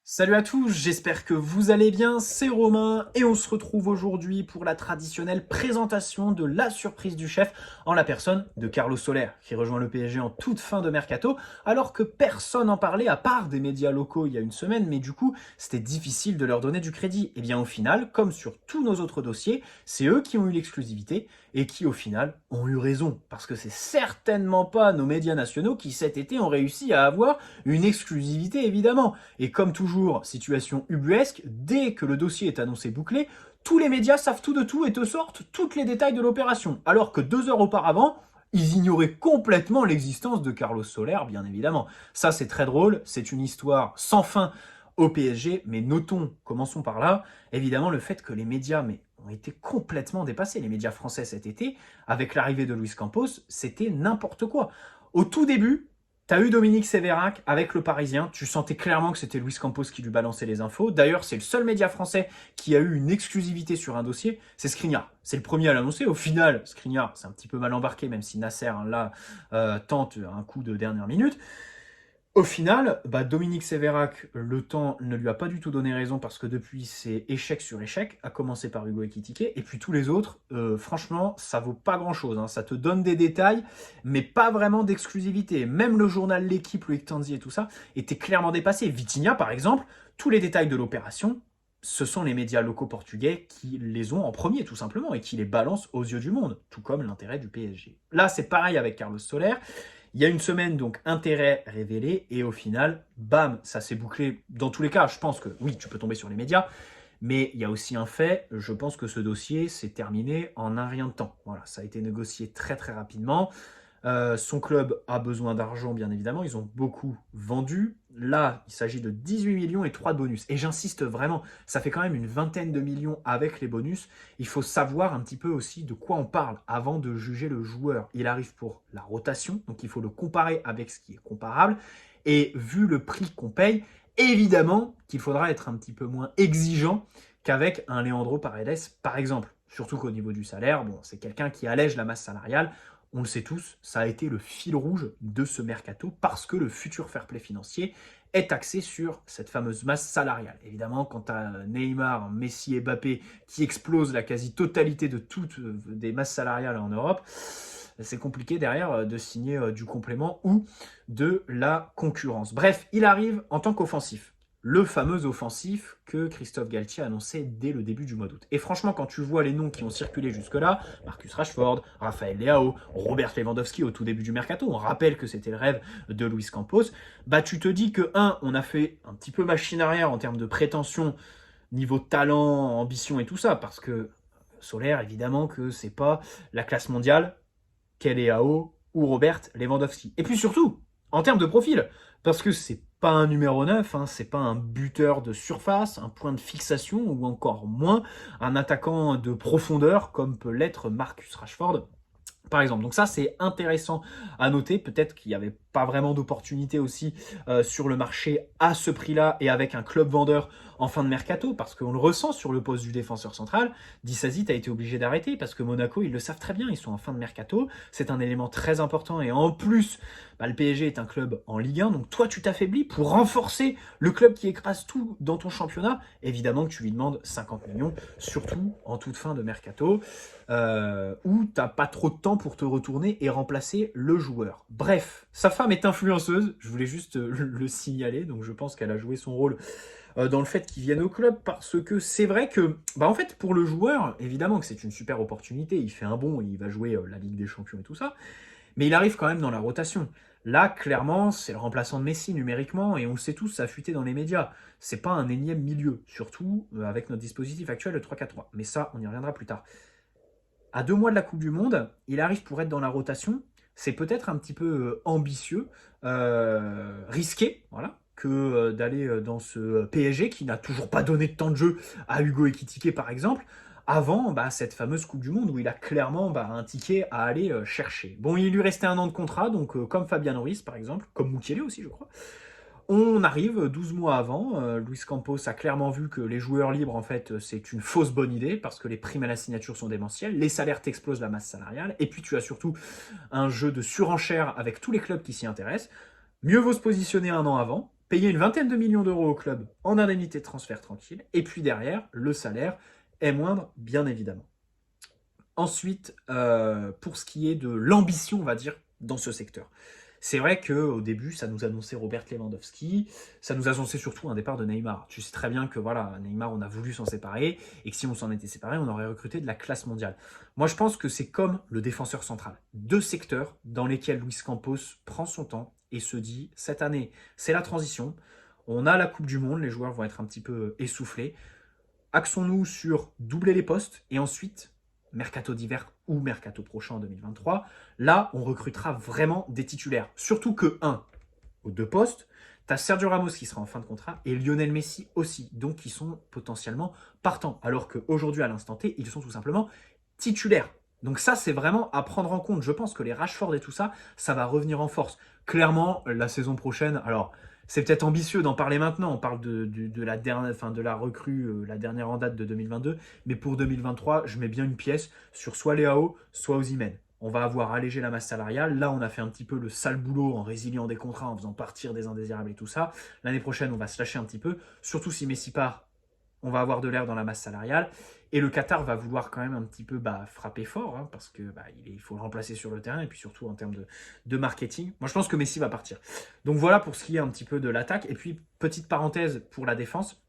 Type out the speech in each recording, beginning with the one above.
Salut à tous, j'espère que vous allez bien, c'est Romain et on se retrouve aujourd'hui pour la traditionnelle présentation de la surprise du chef en la personne de Carlos Soler qui rejoint le PSG en toute fin de mercato alors que personne n'en parlait à part des médias locaux il y a une semaine, mais du coup c'était difficile de leur donner du crédit. Et bien au final, comme sur tous nos autres dossiers, c'est eux qui ont eu l'exclusivité et qui au final ont eu raison parce que c'est certainement pas nos médias nationaux qui cet été ont réussi à avoir une exclusivité évidemment. Et comme toujours, situation ubuesque, dès que le dossier est annoncé bouclé, tous les médias savent tout de tout et te sortent tous les détails de l'opération. Alors que 2 heures auparavant, ils ignoraient complètement l'existence de Carlos Soler, bien évidemment. Ça, c'est très drôle, c'est une histoire sans fin au PSG, mais notons, commençons par là, évidemment le fait que les médias ont été complètement dépassés. Les médias français cet été, avec l'arrivée de Luis Campos, c'était n'importe quoi. Au tout début, t'as eu Dominique Sévérac avec le Parisien, tu sentais clairement que c'était Luis Campos qui lui balançait les infos. D'ailleurs, c'est le seul média français qui a eu une exclusivité sur un dossier, c'est Skriniar. C'est le premier à l'annoncer. Au final, Skriniar, c'est un petit peu mal embarqué, même si Nasser, tente un coup de dernière minute. Au final, Dominique Sévérac, le temps ne lui a pas du tout donné raison parce que depuis, c'est échec sur échec, à commencer par Hugo Ekitike, et puis tous les autres, franchement, ça vaut pas grand-chose. Hein. Ça te donne des détails, mais pas vraiment d'exclusivité. Même le journal L'équipe, Loïc Tanzi et tout ça, était clairement dépassé. Vitinha, par exemple, tous les détails de l'opération, ce sont les médias locaux portugais qui les ont en premier, tout simplement, et qui les balancent aux yeux du monde, tout comme l'intérêt du PSG. Là, c'est pareil avec Carlos Soler. Il y a une semaine, donc, intérêt révélé, et au final, bam, ça s'est bouclé. Dans tous les cas, je pense que, oui, tu peux tomber sur les médias, mais il y a aussi un fait, je pense que ce dossier s'est terminé en un rien de temps. Voilà, ça a été négocié très très rapidement. Son club a besoin d'argent, bien évidemment. Ils ont beaucoup vendu. Là, il s'agit de 18 millions et 3 de bonus. Et j'insiste vraiment, ça fait quand même une vingtaine de millions avec les bonus. Il faut savoir un petit peu aussi de quoi on parle avant de juger le joueur. Il arrive pour la rotation, donc il faut le comparer avec ce qui est comparable. Et vu le prix qu'on paye, évidemment qu'il faudra être un petit peu moins exigeant qu'avec un Leandro Paredes, par exemple. Surtout qu'au niveau du salaire, bon, c'est quelqu'un qui allège la masse salariale. On le sait tous, ça a été le fil rouge de ce mercato parce que le futur fair play financier est axé sur cette fameuse masse salariale. Évidemment, quand tu as Neymar, Messi et Mbappé qui explosent la quasi-totalité de toutes des masses salariales en Europe, c'est compliqué derrière de signer du complément ou de la concurrence. Bref, il arrive en tant qu'offensif. Le fameux offensif que Christophe Galtier a annoncé dès le début du mois d'août. Et franchement, quand tu vois les noms qui ont circulé jusque-là, Marcus Rashford, Raphaël Leao, Robert Lewandowski au tout début du mercato, on rappelle que c'était le rêve de Luis Campos, tu te dis que, on a fait un petit peu machine arrière en termes de prétention, niveau talent, ambition et tout ça, parce que Solaire, évidemment que c'est pas la classe mondiale, qu'elle est Leao ou Robert Lewandowski. Et puis surtout, en termes de profil, parce que c'est pas un numéro 9, hein, c'est pas un buteur de surface, un point de fixation, ou encore moins un attaquant de profondeur comme peut l'être Marcus Rashford, par exemple. Donc ça, c'est intéressant à noter. Peut-être qu'il n'y avait pas vraiment d'opportunité aussi sur le marché à ce prix-là et avec un club vendeur en fin de mercato, parce qu'on le ressent sur le poste du défenseur central. Dissasi a été obligé d'arrêter parce que Monaco, ils le savent très bien, ils sont en fin de mercato. C'est un élément très important et en plus, le PSG est un club en Ligue 1, donc toi, tu t'affaiblis pour renforcer le club qui écrase tout dans ton championnat. Évidemment que tu lui demandes 50 millions, surtout en toute fin de mercato, où tu n'as pas trop de temps pour te retourner et remplacer le joueur. Bref, sa femme est influenceuse, je voulais juste le signaler, donc je pense qu'elle a joué son rôle dans le fait qu'il vienne au club, parce que c'est vrai que, en fait, pour le joueur, évidemment que c'est une super opportunité, il fait un bon, il va jouer la Ligue des Champions et tout ça, mais il arrive quand même dans la rotation. Là, clairement, c'est le remplaçant de Messi numériquement, et on le sait tous, ça a fuité dans les médias. C'est pas un énième milieu, surtout avec notre dispositif actuel, le 3-4-3. Mais ça, on y reviendra plus tard. À 2 mois de la Coupe du Monde, il arrive pour être dans la rotation. C'est peut-être un petit peu ambitieux, risqué, voilà, que d'aller dans ce PSG qui n'a toujours pas donné de temps de jeu à Hugo Ekitike, par exemple, avant cette fameuse Coupe du Monde où il a clairement un ticket à aller chercher. Bon, il lui restait 1 an de contrat, donc comme Fabian Ruiz, par exemple, comme Mukiele aussi, je crois. On arrive 12 mois avant, Luis Campos a clairement vu que les joueurs libres, en fait, c'est une fausse bonne idée, parce que les primes à la signature sont démentielles, les salaires t'explosent la masse salariale, et puis tu as surtout un jeu de surenchère avec tous les clubs qui s'y intéressent. Mieux vaut se positionner 1 an avant, payer une vingtaine de millions d'euros au club en indemnité de transfert tranquille, et puis derrière, le salaire est moindre, bien évidemment. Ensuite, pour ce qui est de l'ambition, on va dire, dans ce secteur. C'est vrai qu'au début, ça nous annonçait Robert Lewandowski, ça nous annonçait surtout un départ de Neymar. Tu sais très bien que voilà, Neymar, on a voulu s'en séparer, et que si on s'en était séparé, on aurait recruté de la classe mondiale. Moi, je pense que c'est comme le défenseur central. Deux secteurs dans lesquels Luis Campos prend son temps et se dit, cette année, c'est la transition, on a la Coupe du Monde, les joueurs vont être un petit peu essoufflés, axons-nous sur doubler les postes et ensuite, mercato d'hiver ou mercato prochain en 2023, là, on recrutera vraiment des titulaires. Surtout que, aux deux postes, tu as Sergio Ramos qui sera en fin de contrat et Lionel Messi aussi, donc ils sont potentiellement partants. Alors qu'aujourd'hui, à l'instant T, ils sont tout simplement titulaires. Donc ça, c'est vraiment à prendre en compte. Je pense que les Rashford et tout ça, ça va revenir en force. Clairement, la saison prochaine, alors c'est peut-être ambitieux d'en parler maintenant. On parle de la dernière, enfin, de la recrue, la dernière en date de 2022. Mais pour 2023, je mets bien une pièce sur soit Leao, soit Osimhen. On va avoir allégé la masse salariale. Là, on a fait un petit peu le sale boulot en résiliant des contrats, en faisant partir des indésirables et tout ça. L'année prochaine, on va se lâcher un petit peu. Surtout si Messi part, on va avoir de l'air dans la masse salariale. Et le Qatar va vouloir quand même un petit peu frapper fort, hein, parce que il faut le remplacer sur le terrain, et puis surtout en termes de marketing. Moi, je pense que Messi va partir. Donc voilà pour ce qui est un petit peu de l'attaque. Et puis, petite parenthèse pour la défense.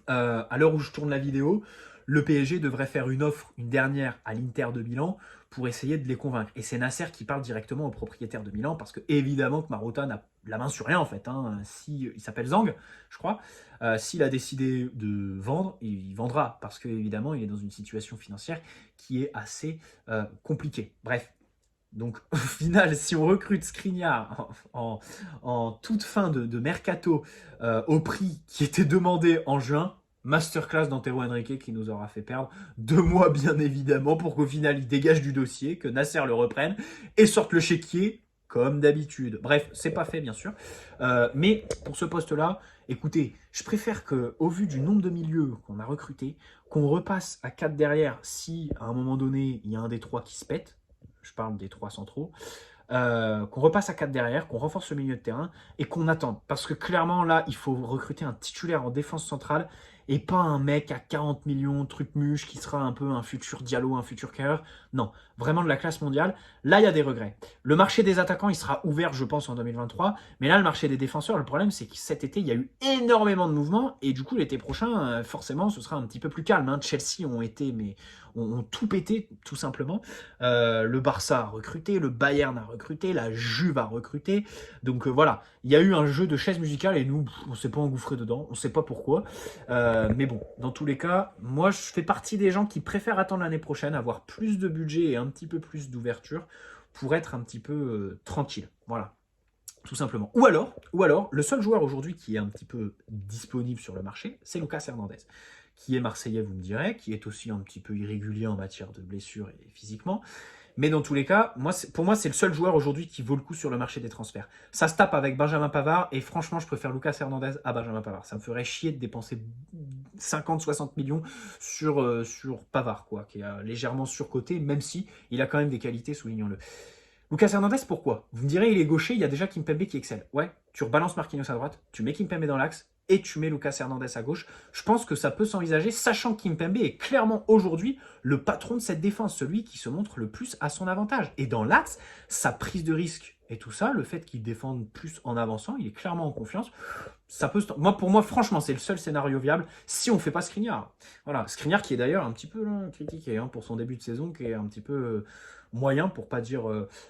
À l'heure où je tourne la vidéo, le PSG devrait faire une offre, une dernière, à l'Inter de Milan pour essayer de les convaincre. Et c'est Nasser qui parle directement au propriétaire de Milan, parce que évidemment que Marotta n'a la main sur rien en fait. Hein. Si, il s'appelle Zhang, je crois. S'il a décidé de vendre, il vendra, parce qu'évidemment, il est dans une situation financière qui est assez compliquée. Bref. Donc au final, si on recrute Skriniar en toute fin de mercato au prix qui était demandé en juin, masterclass d'Antero Henrique qui nous aura fait perdre 2 mois bien évidemment pour qu'au final il dégage du dossier, que Nasser le reprenne et sorte le chéquier comme d'habitude. Bref, c'est pas fait bien sûr. Mais pour ce poste-là, écoutez, je préfère qu'au vu du nombre de milieux qu'on a recrutés, qu'on repasse à 4 derrière si à un moment donné il y a un des 3 qui se pète. Je parle des 3 centraux, qu'on repasse à 4 derrière, qu'on renforce le milieu de terrain et qu'on attende. Parce que clairement, là, il faut recruter un titulaire en défense centrale et pas un mec à 40 millions, truc muche, qui sera un peu un futur Diallo, un futur Kerr. Non, vraiment de la classe mondiale. Là, il y a des regrets. Le marché des attaquants, il sera ouvert, je pense, en 2023. Mais là, le marché des défenseurs, le problème, c'est que cet été, il y a eu énormément de mouvements. Et du coup, l'été prochain, forcément, ce sera un petit peu plus calme. Hein. Chelsea ont tout pété, tout simplement. Le Barça a recruté, le Bayern a recruté, la Juve a recruté. Donc voilà, il y a eu un jeu de chaises musicales et nous, on s'est pas engouffré dedans, on sait pas pourquoi. Mais bon, dans tous les cas, moi je fais partie des gens qui préfèrent attendre l'année prochaine, avoir plus de budget et un petit peu plus d'ouverture pour être un petit peu tranquille. Voilà. Tout simplement. Ou alors, le seul joueur aujourd'hui qui est un petit peu disponible sur le marché, c'est Lucas Hernandez, qui est marseillais, vous me direz, qui est aussi un petit peu irrégulier en matière de blessures et physiquement. Mais dans tous les cas, pour moi, c'est le seul joueur aujourd'hui qui vaut le coup sur le marché des transferts. Ça se tape avec Benjamin Pavard, et franchement, je préfère Lucas Hernandez à Benjamin Pavard. Ça me ferait chier de dépenser 50-60 millions sur Pavard, quoi, qui est légèrement surcoté, même si il a quand même des qualités, soulignons-le. Lucas Hernandez, pourquoi? Vous me direz, il est gaucher, il y a déjà Kimpembe qui excelle. Ouais, tu rebalances Marquinhos à droite, tu mets Kimpembe dans l'axe, et tu mets Lucas Hernandez à gauche. Je pense que ça peut s'envisager, sachant que Kimpembe est clairement aujourd'hui le patron de cette défense, celui qui se montre le plus à son avantage. Et dans l'axe, sa prise de risque et tout ça, le fait qu'il défende plus en avançant, il est clairement en confiance. Ça peut pour moi, franchement, c'est le seul scénario viable si on ne fait pas Skriniar. Voilà, Skriniar qui est d'ailleurs un petit peu critiqué pour son début de saison, qui est un petit peu moyen, pour pas dire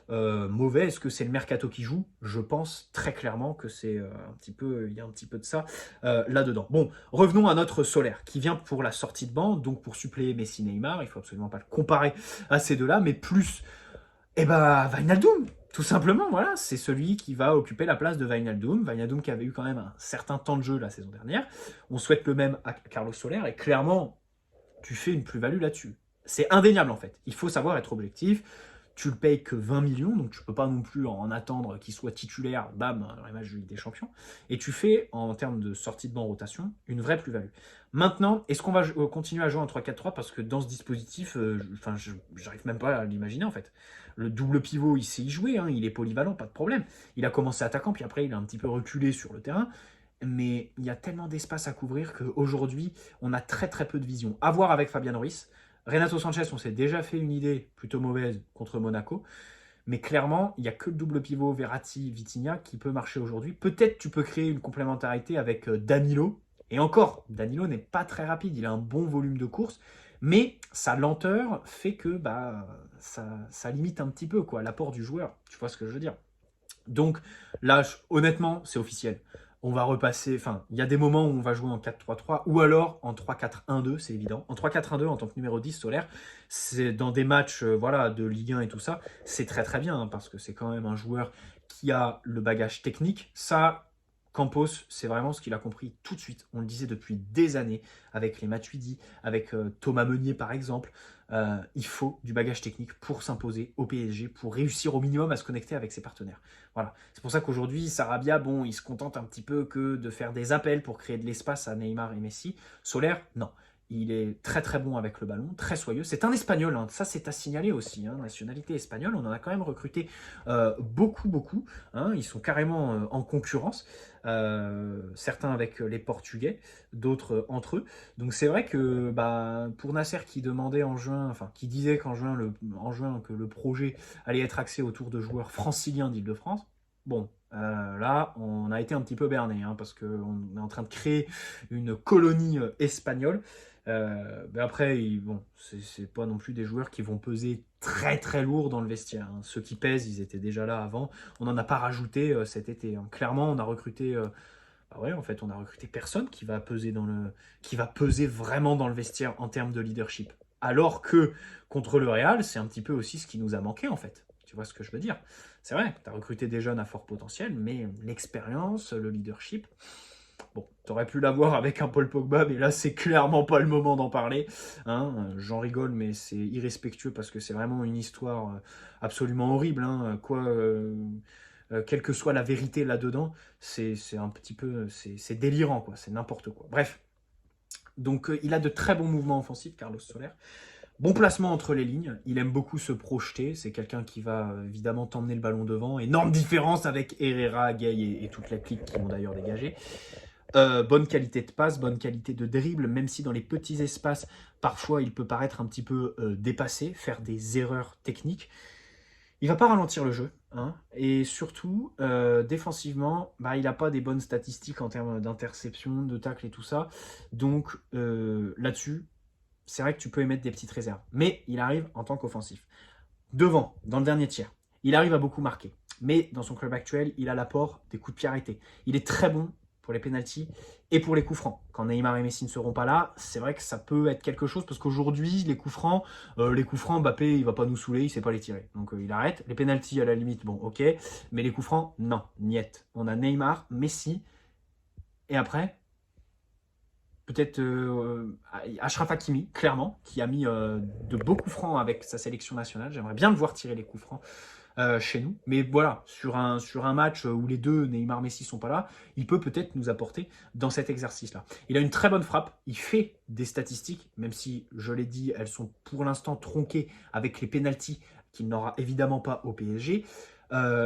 mauvais. Est-ce que c'est le mercato qui joue? Je pense très clairement que c'est il y a un petit peu de ça là-dedans. Bon, revenons à notre Solaire, qui vient pour la sortie de banc, donc pour suppléer Messi, Neymar. Il faut absolument pas le comparer à ces deux-là, mais plus, Wijnaldum. Tout simplement, voilà, c'est celui qui va occuper la place de Wijnaldum. Wijnaldum qui avait eu quand même un certain temps de jeu la saison dernière. On souhaite le même à Carlos Soler, et clairement, tu fais une plus-value là-dessus. C'est indéniable en fait. Il faut savoir être objectif. Tu le payes que 20 millions, donc tu ne peux pas non plus en attendre qu'il soit titulaire, bam, dans les matchs de Ligue des Champions. Et tu fais, en termes de sortie de banc rotation, une vraie plus-value. Maintenant, est-ce qu'on va continuer à jouer en 3-4-3? Parce que dans ce dispositif, j'arrive même pas à l'imaginer en fait. Le double pivot, il sait y jouer, hein, il est polyvalent, pas de problème. Il a commencé attaquant, puis après il a un petit peu reculé sur le terrain. mais il y a tellement d'espace à couvrir qu'aujourd'hui, on a très très peu de vision. À voir avec Fabian Ruiz. Renato Sanchez, on s'est déjà fait une idée plutôt mauvaise contre Monaco. Mais clairement, il n'y a que le double pivot Verratti-Vitinha qui peut marcher aujourd'hui. Peut-être tu peux créer une complémentarité avec Danilo. Et encore, Danilo n'est pas très rapide, il a un bon volume de course. Mais sa lenteur fait que ça limite un petit peu l'apport du joueur. Tu vois ce que je veux dire? Donc là, honnêtement, c'est officiel. On va repasser, enfin, il y a des moments où on va jouer en 4-3-3 ou alors en 3-4-1-2, c'est évident. En 3-4-1-2, en tant que numéro 10 Solaire, c'est dans des matchs voilà, de Ligue 1 et tout ça, c'est très très bien parce que c'est quand même un joueur qui a le bagage technique. Ça, Campos, c'est vraiment ce qu'il a compris tout de suite. On le disait depuis des années avec les Matuidi, avec Thomas Meunier par exemple. Il faut du bagage technique pour s'imposer au PSG, pour réussir au minimum à se connecter avec ses partenaires. Voilà. C'est pour ça qu'aujourd'hui, Sarabia, bon, il se contente un petit peu que de faire des appels pour créer de l'espace à Neymar et Messi. Solaire, non. Il est très très bon avec le ballon, très soyeux. C'est un Espagnol, hein. Ça c'est à signaler aussi, hein. Nationalité espagnole, on en a quand même recruté beaucoup. Hein. Ils sont carrément en concurrence, certains avec les Portugais, d'autres entre eux. Donc c'est vrai que pour Nasser qui demandait en juin, enfin qui disait en juin que le projet allait être axé autour de joueurs franciliens d'Île-de-France, bon, là, on a été un petit peu berné, hein, parce qu'on est en train de créer une colonie espagnole. Mais après, bon, c'est pas non plus des joueurs qui vont peser très très lourd dans le vestiaire. Hein. Ceux qui pèsent, ils étaient déjà là avant. On n'en a pas rajouté cet été. Hein. Clairement, on a recruté. Ouais, en fait, on a recruté personne qui va peser vraiment dans le vestiaire en termes de leadership. Alors que contre le Real, c'est un petit peu aussi ce qui nous a manqué en fait. Tu vois ce que je veux dire? C'est vrai, tu as recruté des jeunes à fort potentiel, mais l'expérience, le leadership, bon, tu aurais pu l'avoir avec un Paul Pogba, mais là, c'est clairement pas le moment d'en parler. Hein. J'en rigole, mais c'est irrespectueux parce que c'est vraiment une histoire absolument horrible. Hein. Quelle que soit la vérité là-dedans, c'est un petit peu, c'est délirant, quoi. C'est n'importe quoi. Bref. Donc, il a de très bons mouvements offensifs, Carlos Soler. Bon placement entre les lignes, il aime beaucoup se projeter, c'est quelqu'un qui va évidemment t'emmener le ballon devant, énorme différence avec Herrera, Gay et toute la clique qui l'ont d'ailleurs dégagé. Bonne qualité de passe, bonne qualité de dribble, même si dans les petits espaces, parfois il peut paraître un petit peu dépassé, faire des erreurs techniques. Il va pas ralentir le jeu, hein, et surtout, défensivement, il n'a pas des bonnes statistiques en termes d'interception, de tacle et tout ça. Donc là-dessus, c'est vrai que tu peux émettre des petites réserves. Mais il arrive en tant qu'offensif. Devant, dans le dernier tiers, il arrive à beaucoup marquer. Mais dans son club actuel, il a l'apport des coups de pied arrêtés. Il est très bon pour les pénaltys et pour les coups francs. Quand Neymar et Messi ne seront pas là, c'est vrai que ça peut être quelque chose parce qu'aujourd'hui, les coups francs, Mbappé, il va pas nous saouler, il sait pas les tirer. Donc il arrête. Les pénaltys, à la limite, bon, ok. Mais les coups francs, non, niet. On a Neymar, Messi, et après, peut-être Achraf Hakimi, clairement, qui a mis de beaux coups francs avec sa sélection nationale. J'aimerais bien le voir tirer les coups francs chez nous. Mais voilà, sur un match où les deux, Neymar et Messi, sont pas là, il peut peut-être nous apporter dans cet exercice-là. Il a une très bonne frappe, il fait des statistiques, même si, je l'ai dit, elles sont pour l'instant tronquées avec les pénaltys qu'il n'aura évidemment pas au PSG.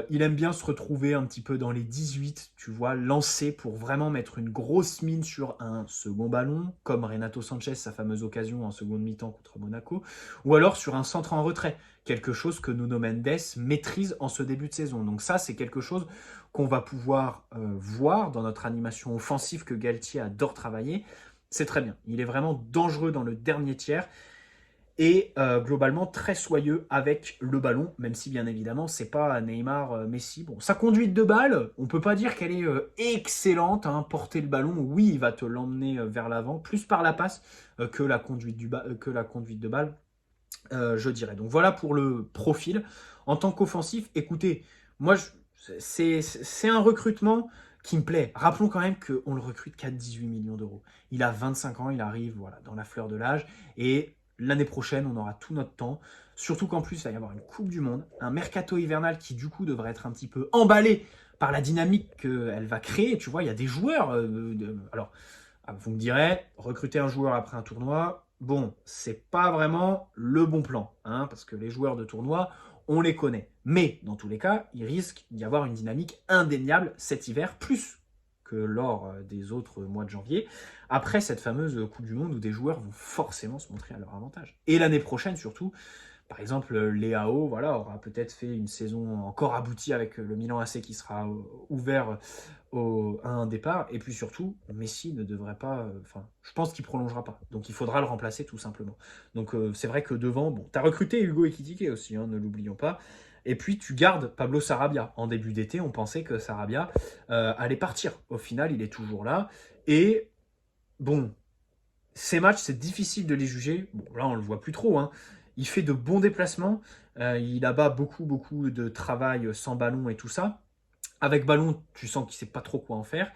Il aime bien se retrouver un petit peu dans les 18, tu vois, lancé pour vraiment mettre une grosse mine sur un second ballon, comme Renato Sanchez, sa fameuse occasion en seconde mi-temps contre Monaco, ou alors sur un centre en retrait, quelque chose que Nuno Mendes maîtrise en ce début de saison. Donc ça, c'est quelque chose qu'on va pouvoir voir dans notre animation offensive que Galtier adore travailler. C'est très bien. Il est vraiment dangereux dans le dernier tiers et globalement très soyeux avec le ballon, même si bien évidemment c'est pas Neymar, Messi. Bon, sa conduite de balle, on peut pas dire qu'elle est excellente, hein. Porter le ballon, oui, il va te l'emmener vers l'avant, plus par la passe que la conduite de balle, je dirais. Donc voilà pour le profil. En tant qu'offensif, écoutez, moi c'est un recrutement qui me plaît. Rappelons quand même qu'on le recrute qu'à 18 millions d'euros. Il a 25 ans, il arrive voilà, dans la fleur de l'âge, et l'année prochaine, on aura tout notre temps. Surtout qu'en plus, il va y avoir une Coupe du Monde, un mercato hivernal qui, du coup, devrait être un petit peu emballé par la dynamique qu'elle va créer. Tu vois, il y a des joueurs. Alors, vous me direz, recruter un joueur après un tournoi, bon, c'est pas vraiment le bon plan, hein, parce que les joueurs de tournoi, on les connaît. Mais, dans tous les cas, il risque d'y avoir une dynamique indéniable cet hiver, plus que lors des autres mois de janvier, après cette fameuse Coupe du Monde où des joueurs vont forcément se montrer à leur avantage. Et l'année prochaine surtout, par exemple, Leao voilà, aura peut-être fait une saison encore aboutie avec le Milan AC qui sera ouvert à un départ. Et puis surtout, Messi ne devrait pas... je pense qu'il ne prolongera pas. Donc il faudra le remplacer tout simplement. Donc c'est vrai que devant, bon, tu as recruté Hugo Ekitike aussi, hein, ne l'oublions pas. Et puis tu gardes Pablo Sarabia. En début d'été, on pensait que Sarabia allait partir. Au final, il est toujours là. Et bon, ces matchs, c'est difficile de les juger. Bon, là, on le voit plus trop, hein. Il fait de bons déplacements. Il abat beaucoup de travail sans ballon et tout ça. Avec ballon, tu sens qu'il sait pas trop quoi en faire.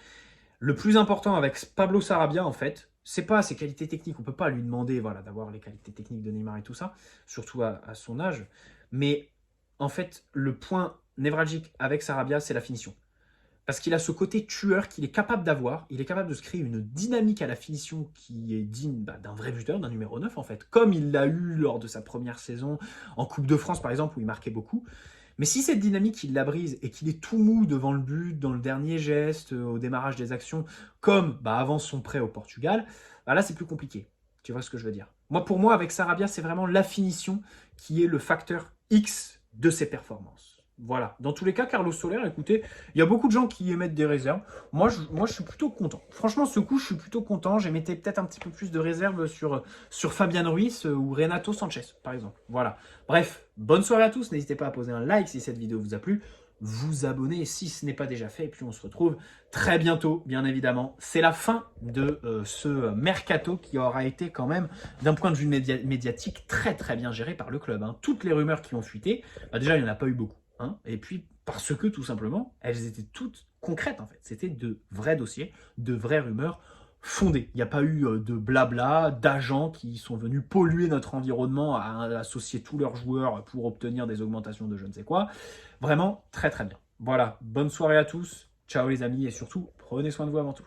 Le plus important avec Pablo Sarabia, en fait, c'est pas ses qualités techniques. On peut pas lui demander voilà, d'avoir les qualités techniques de Neymar et tout ça, surtout à son âge. Mais en fait, le point névralgique avec Sarabia, c'est la finition. Parce qu'il a ce côté tueur qu'il est capable d'avoir. Il est capable de se créer une dynamique à la finition qui est digne d'un vrai buteur, d'un numéro 9 en fait. Comme il l'a eu lors de sa première saison en Coupe de France par exemple, où il marquait beaucoup. Mais si cette dynamique, il la brise et qu'il est tout mou devant le but, dans le dernier geste, au démarrage des actions, comme avant son prêt au Portugal, là c'est plus compliqué. Tu vois ce que je veux dire? Pour moi, avec Sarabia, c'est vraiment la finition qui est le facteur X de ses performances. Voilà. Dans tous les cas, Carlos Soler, écoutez, il y a beaucoup de gens qui émettent des réserves. Moi, je suis plutôt content. Franchement, ce coup, je suis plutôt content. J'émettais peut-être un petit peu plus de réserves sur Fabian Ruiz ou Renato Sanchez, par exemple. Voilà. Bref, bonne soirée à tous. N'hésitez pas à poser un like si cette vidéo vous a plu. Vous abonner si ce n'est pas déjà fait. Et puis, on se retrouve très bientôt, bien évidemment. C'est la fin de ce mercato qui aura été quand même, d'un point de vue médiatique, très bien géré par le club. Hein. Toutes les rumeurs qui ont fuité, déjà, il n'y en a pas eu beaucoup. Hein, et puis parce que tout simplement, elles étaient toutes concrètes en fait. C'était de vrais dossiers, de vraies rumeurs fondées. Il n'y a pas eu de blabla, d'agents qui sont venus polluer notre environnement à associer tous leurs joueurs pour obtenir des augmentations de je ne sais quoi. Vraiment très bien. Voilà, bonne soirée à tous. Ciao les amis et surtout, prenez soin de vous avant tout.